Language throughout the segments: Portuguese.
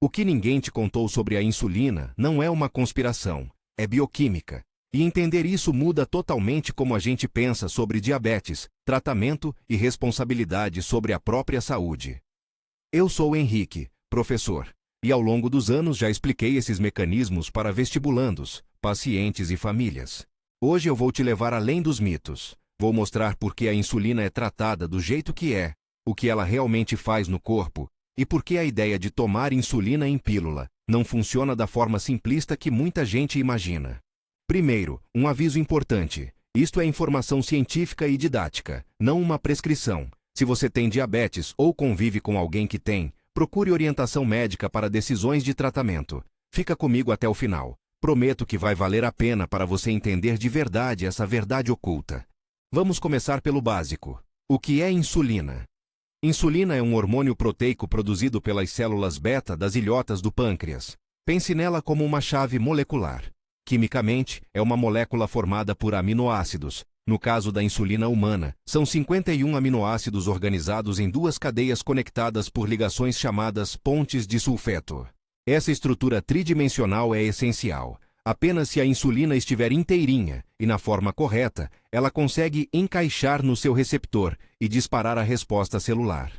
O que ninguém te contou sobre a insulina não é uma conspiração, é bioquímica. E entender isso muda totalmente como a gente pensa sobre diabetes, tratamento e responsabilidade sobre a própria saúde. Eu sou Henrique, professor, e ao longo dos anos já expliquei esses mecanismos para vestibulandos, pacientes e famílias. Hoje eu vou te levar além dos mitos. Vou mostrar por que a insulina é tratada do jeito que é, o que ela realmente faz no corpo, e por que a ideia de tomar insulina em pílula não funciona da forma simplista que muita gente imagina. Primeiro, um aviso importante. Isto é informação científica e didática, não uma prescrição. Se você tem diabetes ou convive com alguém que tem, procure orientação médica para decisões de tratamento. Fica comigo até o final. Prometo que vai valer a pena para você entender de verdade essa verdade oculta. Vamos começar pelo básico. O que é insulina? Insulina é um hormônio proteico produzido pelas células beta das ilhotas do pâncreas. Pense nela como uma chave molecular. Quimicamente, é uma molécula formada por aminoácidos. No caso da insulina humana, são 51 aminoácidos organizados em duas cadeias conectadas por ligações chamadas pontes de sulfeto. Essa estrutura tridimensional é essencial. Apenas se a insulina estiver inteirinha e na forma correta, ela consegue encaixar no seu receptor e disparar a resposta celular.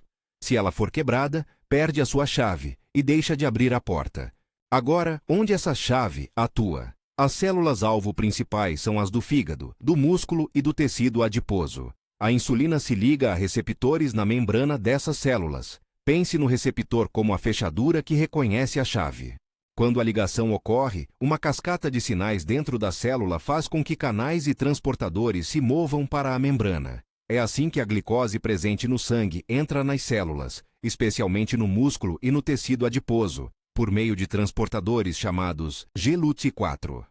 Se ela for quebrada, perde a sua chave e deixa de abrir a porta. Agora, onde essa chave atua? As células-alvo principais são as do fígado, do músculo e do tecido adiposo. A insulina se liga a receptores na membrana dessas células. Pense no receptor como a fechadura que reconhece a chave. Quando a ligação ocorre, uma cascata de sinais dentro da célula faz com que canais e transportadores se movam para a membrana. É assim que a glicose presente no sangue entra nas células, especialmente no músculo e no tecido adiposo, por meio de transportadores chamados GLUT4.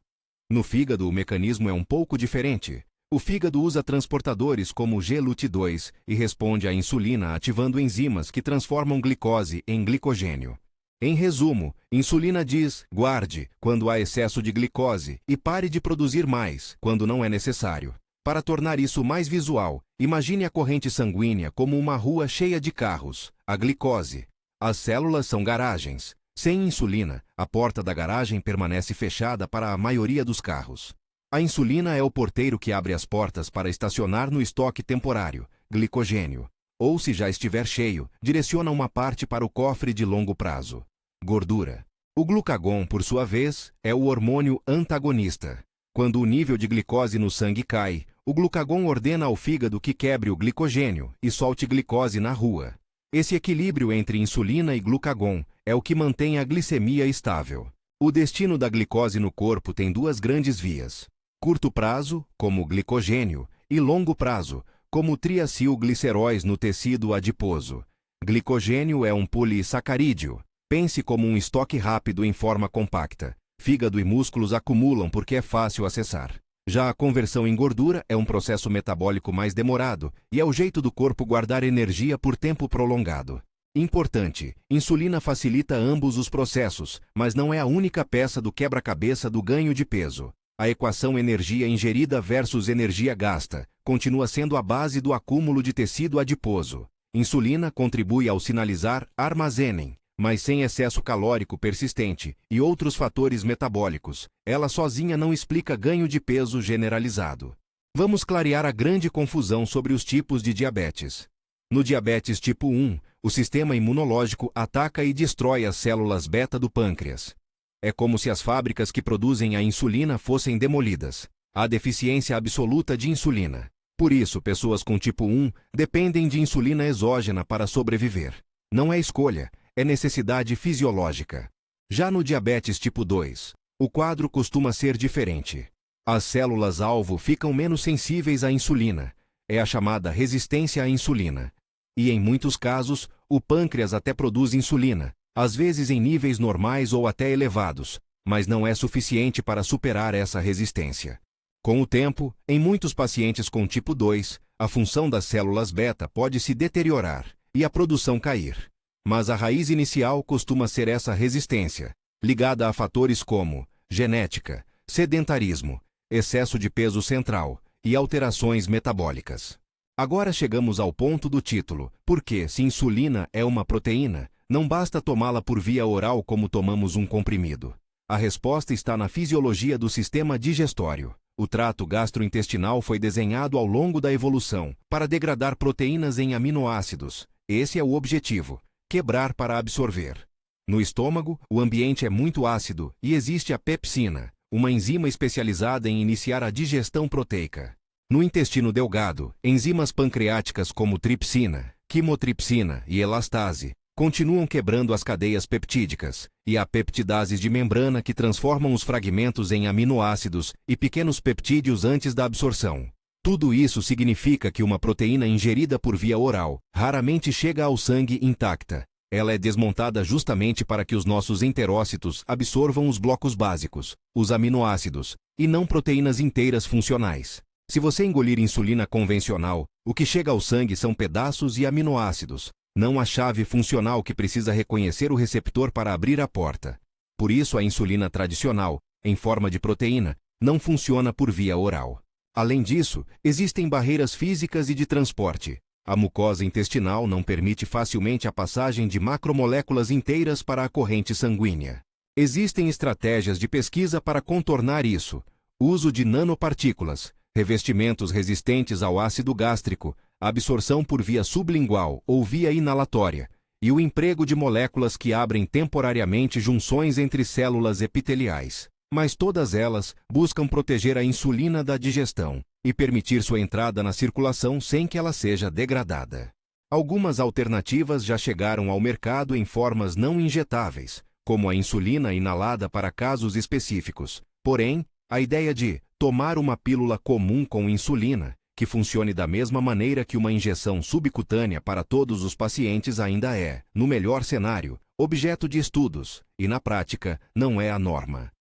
No fígado, o mecanismo é um pouco diferente. O fígado usa transportadores como GLUT2 e responde à insulina ativando enzimas que transformam glicose em glicogênio. Em resumo, insulina diz, guarde, quando há excesso de glicose, e pare de produzir mais, quando não é necessário. Para tornar isso mais visual, imagine a corrente sanguínea como uma rua cheia de carros, a glicose. As células são garagens. Sem insulina, a porta da garagem permanece fechada para a maioria dos carros. A insulina é o porteiro que abre as portas para estacionar no estoque temporário, glicogênio. Ou, se já estiver cheio, direciona uma parte para o cofre de longo prazo, gordura. O glucagon, por sua vez, é o hormônio antagonista. Quando o nível de glicose no sangue cai, o glucagon ordena ao fígado que quebre o glicogênio e solte glicose na rua. Esse equilíbrio entre insulina e glucagon é o que mantém a glicemia estável. O destino da glicose no corpo tem duas grandes vias. Curto prazo, como glicogênio, e longo prazo, como triacilgliceróis no tecido adiposo. Glicogênio é um polissacarídeo. Pense como um estoque rápido em forma compacta. Fígado e músculos acumulam porque é fácil acessar. Já a conversão em gordura é um processo metabólico mais demorado e é o jeito do corpo guardar energia por tempo prolongado. Importante, insulina facilita ambos os processos, mas não é a única peça do quebra-cabeça do ganho de peso. A equação energia ingerida versus energia gasta continua sendo a base do acúmulo de tecido adiposo. Insulina contribui ao sinalizar armazenem, mas sem excesso calórico persistente e outros fatores metabólicos, ela sozinha não explica ganho de peso generalizado. Vamos clarear a grande confusão sobre os tipos de diabetes. No diabetes tipo 1, o sistema imunológico ataca e destrói as células beta do pâncreas. É como se as fábricas que produzem a insulina fossem demolidas. Há deficiência absoluta de insulina. Por isso, pessoas com tipo 1 dependem de insulina exógena para sobreviver. Não é escolha, é necessidade fisiológica. Já no diabetes tipo 2, o quadro costuma ser diferente. As células-alvo ficam menos sensíveis à insulina. É a chamada resistência à insulina. E em muitos casos, o pâncreas até produz insulina, às vezes em níveis normais ou até elevados, mas não é suficiente para superar essa resistência. Com o tempo, em muitos pacientes com tipo 2, a função das células beta pode se deteriorar e a produção cair. Mas a raiz inicial costuma ser essa resistência, ligada a fatores como genética, sedentarismo, excesso de peso central e alterações metabólicas. Agora chegamos ao ponto do título, porque se insulina é uma proteína, não basta tomá-la por via oral como tomamos um comprimido. A resposta está na fisiologia do sistema digestório. O trato gastrointestinal foi desenhado ao longo da evolução para degradar proteínas em aminoácidos. Esse é o objetivo: quebrar para absorver. No estômago, o ambiente é muito ácido e existe a pepsina, uma enzima especializada em iniciar a digestão proteica. No intestino delgado, enzimas pancreáticas como tripsina, quimotripsina e elastase continuam quebrando as cadeias peptídicas, e há peptidases de membrana que transformam os fragmentos em aminoácidos e pequenos peptídeos antes da absorção. Tudo isso significa que uma proteína ingerida por via oral raramente chega ao sangue intacta. Ela é desmontada justamente para que os nossos enterócitos absorvam os blocos básicos, os aminoácidos, e não proteínas inteiras funcionais. Se você engolir insulina convencional, o que chega ao sangue são pedaços e aminoácidos, não a chave funcional que precisa reconhecer o receptor para abrir a porta. Por isso, a insulina tradicional, em forma de proteína, não funciona por via oral. Além disso, existem barreiras físicas e de transporte. A mucosa intestinal não permite facilmente a passagem de macromoléculas inteiras para a corrente sanguínea. Existem estratégias de pesquisa para contornar isso: uso de nanopartículas, revestimentos resistentes ao ácido gástrico, absorção por via sublingual ou via inalatória, e o emprego de moléculas que abrem temporariamente junções entre células epiteliais. Mas todas elas buscam proteger a insulina da digestão e permitir sua entrada na circulação sem que ela seja degradada. Algumas alternativas já chegaram ao mercado em formas não injetáveis, como a insulina inalada para casos específicos. Porém, a ideia de tomar uma pílula comum com insulina, que funcione da mesma maneira que uma injeção subcutânea para todos os pacientes, ainda é, no melhor cenário, objeto de estudos, e na prática, não é a norma.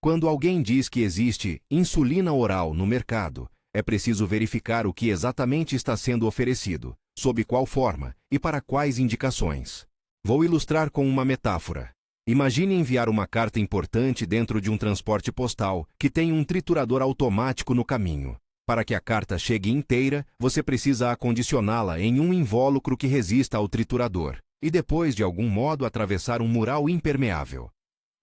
Quando alguém diz que existe insulina oral no mercado, é preciso verificar o que exatamente está sendo oferecido, sob qual forma e para quais indicações. Vou ilustrar com uma metáfora. Imagine enviar uma carta importante dentro de um transporte postal que tem um triturador automático no caminho. Para que a carta chegue inteira, você precisa acondicioná-la em um invólucro que resista ao triturador, e depois, de algum modo, atravessar um mural impermeável.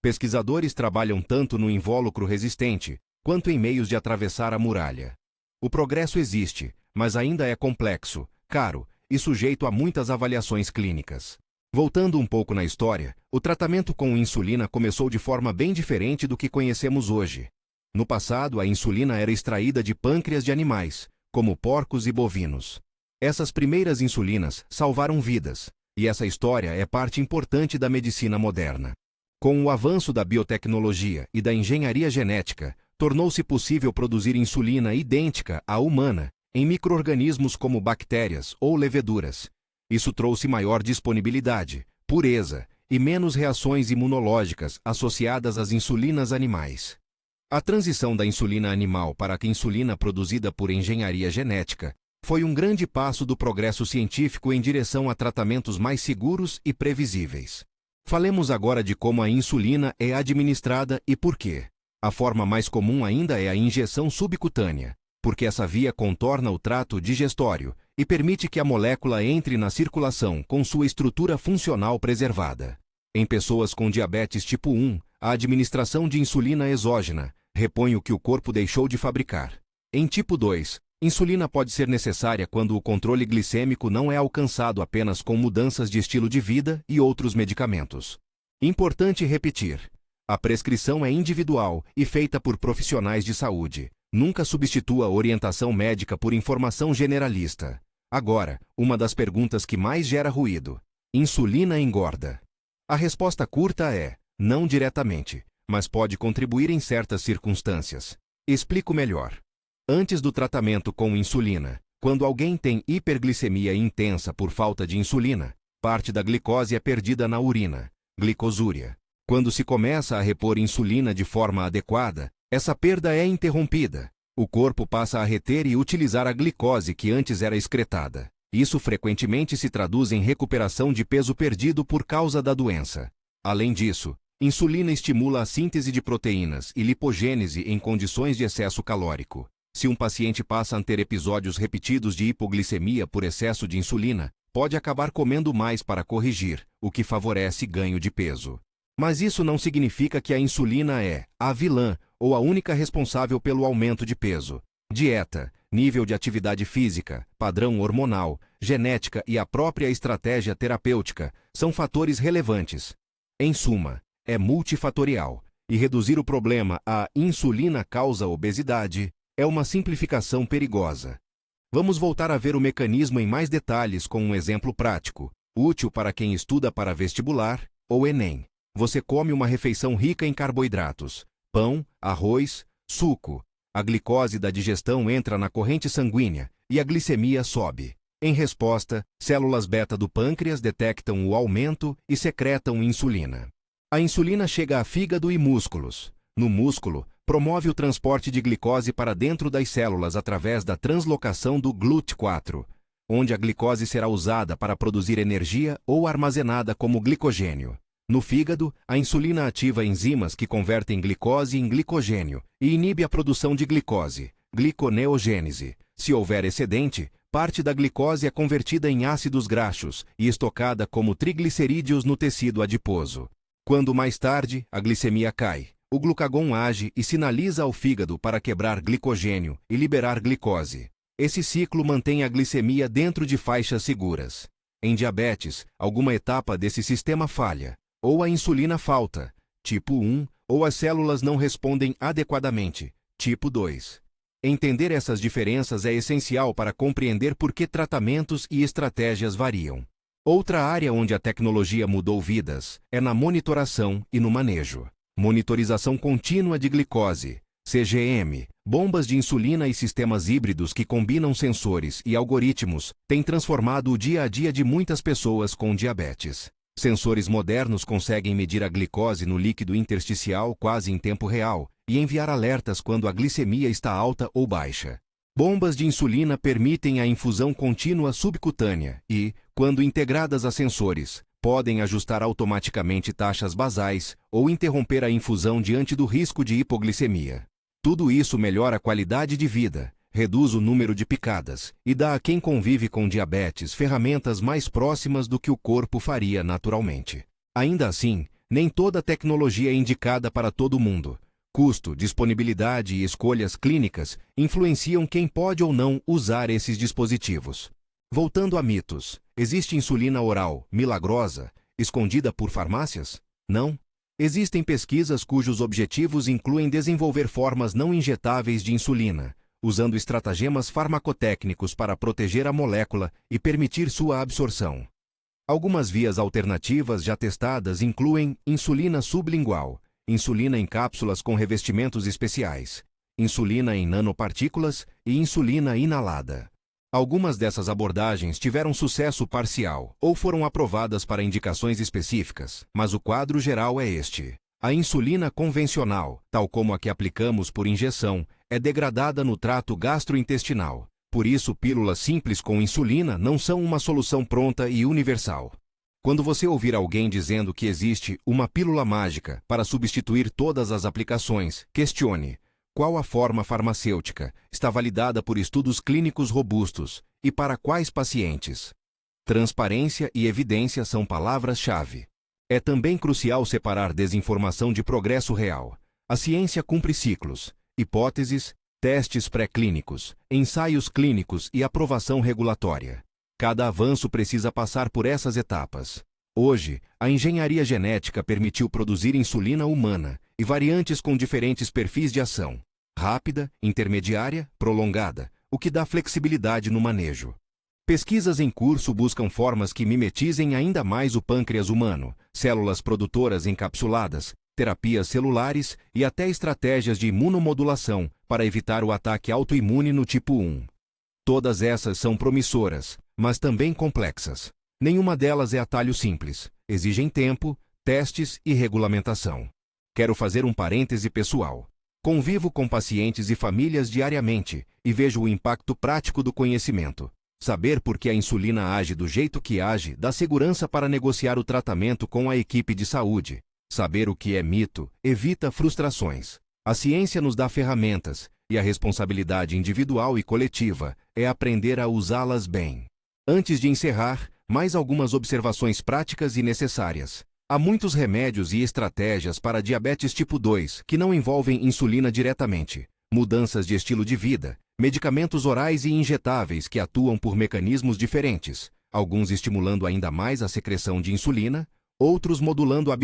Pesquisadores trabalham tanto no invólucro resistente, quanto em meios de atravessar a muralha. O progresso existe, mas ainda é complexo, caro e sujeito a muitas avaliações clínicas. Voltando um pouco na história, o tratamento com insulina começou de forma bem diferente do que conhecemos hoje. No passado, a insulina era extraída de pâncreas de animais, como porcos e bovinos. Essas primeiras insulinas salvaram vidas, e essa história é parte importante da medicina moderna. Com o avanço da biotecnologia e da engenharia genética, tornou-se possível produzir insulina idêntica à humana em micro-organismos como bactérias ou leveduras. Isso trouxe maior disponibilidade, pureza e menos reações imunológicas associadas às insulinas animais. A transição da insulina animal para a insulina produzida por engenharia genética foi um grande passo do progresso científico em direção a tratamentos mais seguros e previsíveis. Falemos agora de como a insulina é administrada e por quê. A forma mais comum ainda é a injeção subcutânea, porque essa via contorna o trato digestório e permite que a molécula entre na circulação com sua estrutura funcional preservada. Em pessoas com diabetes tipo 1, a administração de insulina exógena repõe o que o corpo deixou de fabricar. Em tipo 2, insulina pode ser necessária quando o controle glicêmico não é alcançado apenas com mudanças de estilo de vida e outros medicamentos. Importante repetir: a prescrição é individual e feita por profissionais de saúde. Nunca substitua a orientação médica por informação generalista. Agora, uma das perguntas que mais gera ruído: insulina engorda? A resposta curta é: não diretamente, mas pode contribuir em certas circunstâncias. Explico melhor. Antes do tratamento com insulina, quando alguém tem hiperglicemia intensa por falta de insulina, parte da glicose é perdida na urina, glicosúria. Quando se começa a repor insulina de forma adequada, essa perda é interrompida. O corpo passa a reter e utilizar a glicose que antes era excretada. Isso frequentemente se traduz em recuperação de peso perdido por causa da doença. Além disso, insulina estimula a síntese de proteínas e lipogênese em condições de excesso calórico. Se um paciente passa a ter episódios repetidos de hipoglicemia por excesso de insulina, pode acabar comendo mais para corrigir, o que favorece ganho de peso. Mas isso não significa que a insulina é a vilã ou a única responsável pelo aumento de peso. Dieta, nível de atividade física, padrão hormonal, genética e a própria estratégia terapêutica são fatores relevantes. Em suma, é multifatorial, e reduzir o problema à insulina causa obesidade é uma simplificação perigosa. Vamos voltar a ver o mecanismo em mais detalhes com um exemplo prático, útil para quem estuda para vestibular ou Enem. Você come uma refeição rica em carboidratos, pão, arroz, suco. A glicose da digestão entra na corrente sanguínea e a glicemia sobe. Em resposta, células beta do pâncreas detectam o aumento e secretam insulina. A insulina chega a fígado e músculos. No músculo, promove o transporte de glicose para dentro das células através da translocação do GLUT4, onde a glicose será usada para produzir energia ou armazenada como glicogênio. No fígado, a insulina ativa enzimas que convertem glicose em glicogênio e inibe a produção de glicose, gliconeogênese. Se houver excedente, parte da glicose é convertida em ácidos graxos e estocada como triglicerídeos no tecido adiposo. Quando mais tarde a glicemia cai, o glucagon age e sinaliza ao fígado para quebrar glicogênio e liberar glicose. Esse ciclo mantém a glicemia dentro de faixas seguras. Em diabetes, alguma etapa desse sistema falha. Ou a insulina falta, tipo 1, ou as células não respondem adequadamente, tipo 2. Entender essas diferenças é essencial para compreender por que tratamentos e estratégias variam. Outra área onde a tecnologia mudou vidas é na monitoração e no manejo. Monitorização contínua de glicose, CGM, bombas de insulina e sistemas híbridos que combinam sensores e algoritmos têm transformado o dia a dia de muitas pessoas com diabetes. Sensores modernos conseguem medir a glicose no líquido intersticial quase em tempo real e enviar alertas quando a glicemia está alta ou baixa. Bombas de insulina permitem a infusão contínua subcutânea e, quando integradas a sensores, podem ajustar automaticamente taxas basais ou interromper a infusão diante do risco de hipoglicemia. Tudo isso melhora a qualidade de vida, reduz o número de picadas e dá a quem convive com diabetes ferramentas mais próximas do que o corpo faria naturalmente. Ainda assim, nem toda tecnologia é indicada para todo mundo. Custo, disponibilidade e escolhas clínicas influenciam quem pode ou não usar esses dispositivos. Voltando a mitos, existe insulina oral, milagrosa, escondida por farmácias? Não. Existem pesquisas cujos objetivos incluem desenvolver formas não injetáveis de insulina, usando estratagemas farmacotécnicos para proteger a molécula e permitir sua absorção. Algumas vias alternativas já testadas incluem insulina sublingual, insulina em cápsulas com revestimentos especiais, insulina em nanopartículas e insulina inalada. Algumas dessas abordagens tiveram sucesso parcial ou foram aprovadas para indicações específicas, mas o quadro geral é este. A insulina convencional, tal como a que aplicamos por injeção, é degradada no trato gastrointestinal. Por isso, pílulas simples com insulina não são uma solução pronta e universal. Quando você ouvir alguém dizendo que existe uma pílula mágica para substituir todas as aplicações, questione: qual a forma farmacêutica está validada por estudos clínicos robustos e para quais pacientes? Transparência e evidência são palavras-chave. É também crucial separar desinformação de progresso real. A ciência cumpre ciclos, hipóteses, testes pré-clínicos, ensaios clínicos e aprovação regulatória. Cada avanço precisa passar por essas etapas. Hoje, a engenharia genética permitiu produzir insulina humana e variantes com diferentes perfis de ação, rápida, intermediária, prolongada, o que dá flexibilidade no manejo. Pesquisas em curso buscam formas que mimetizem ainda mais o pâncreas humano, células produtoras encapsuladas, terapias celulares e até estratégias de imunomodulação para evitar o ataque autoimune no tipo 1. Todas essas são promissoras, mas também complexas. Nenhuma delas é atalho simples. Exigem tempo, testes e regulamentação. Quero fazer um parêntese pessoal. Convivo com pacientes e famílias diariamente e vejo o impacto prático do conhecimento. Saber por que a insulina age do jeito que age dá segurança para negociar o tratamento com a equipe de saúde. Saber o que é mito evita frustrações. A ciência nos dá ferramentas e a responsabilidade individual e coletiva é aprender a usá-las bem. Antes de encerrar, mais algumas observações práticas e necessárias. Há muitos remédios e estratégias para diabetes tipo 2 que não envolvem insulina diretamente. Mudanças de estilo de vida, medicamentos orais e injetáveis que atuam por mecanismos diferentes, alguns estimulando ainda mais a secreção de insulina, outros modulando a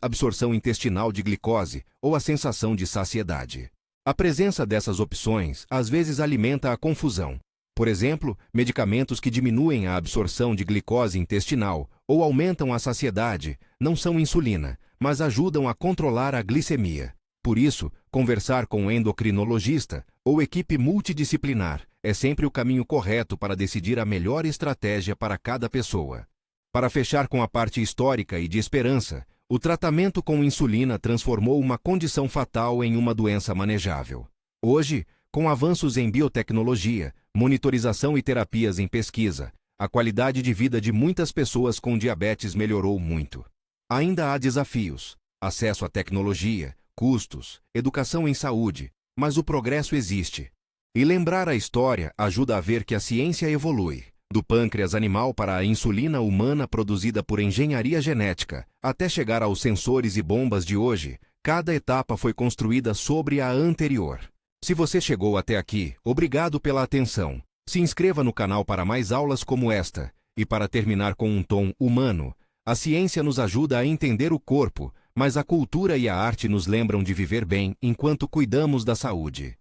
absorção intestinal de glicose ou a sensação de saciedade. A presença dessas opções às vezes alimenta a confusão. Por exemplo, medicamentos que diminuem a absorção de glicose intestinal ou aumentam a saciedade não são insulina, mas ajudam a controlar a glicemia. Por isso, conversar com um endocrinologista ou equipe multidisciplinar é sempre o caminho correto para decidir a melhor estratégia para cada pessoa. Para fechar com a parte histórica e de esperança, o tratamento com insulina transformou uma condição fatal em uma doença manejável. Hoje, com avanços em biotecnologia, monitorização e terapias em pesquisa, a qualidade de vida de muitas pessoas com diabetes melhorou muito. Ainda há desafios: acesso à tecnologia, custos, educação em saúde, mas o progresso existe. E lembrar a história ajuda a ver que a ciência evolui. Do pâncreas animal para a insulina humana produzida por engenharia genética, até chegar aos sensores e bombas de hoje, cada etapa foi construída sobre a anterior. Se você chegou até aqui, obrigado pela atenção. Se inscreva no canal para mais aulas como esta. E para terminar com um tom humano, a ciência nos ajuda a entender o corpo, mas a cultura e a arte nos lembram de viver bem enquanto cuidamos da saúde.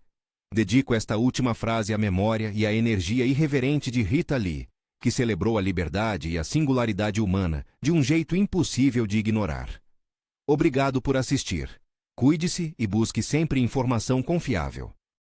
Dedico esta última frase à memória e à energia irreverente de Rita Lee, que celebrou a liberdade e a singularidade humana de um jeito impossível de ignorar. Obrigado por assistir. Cuide-se e busque sempre informação confiável.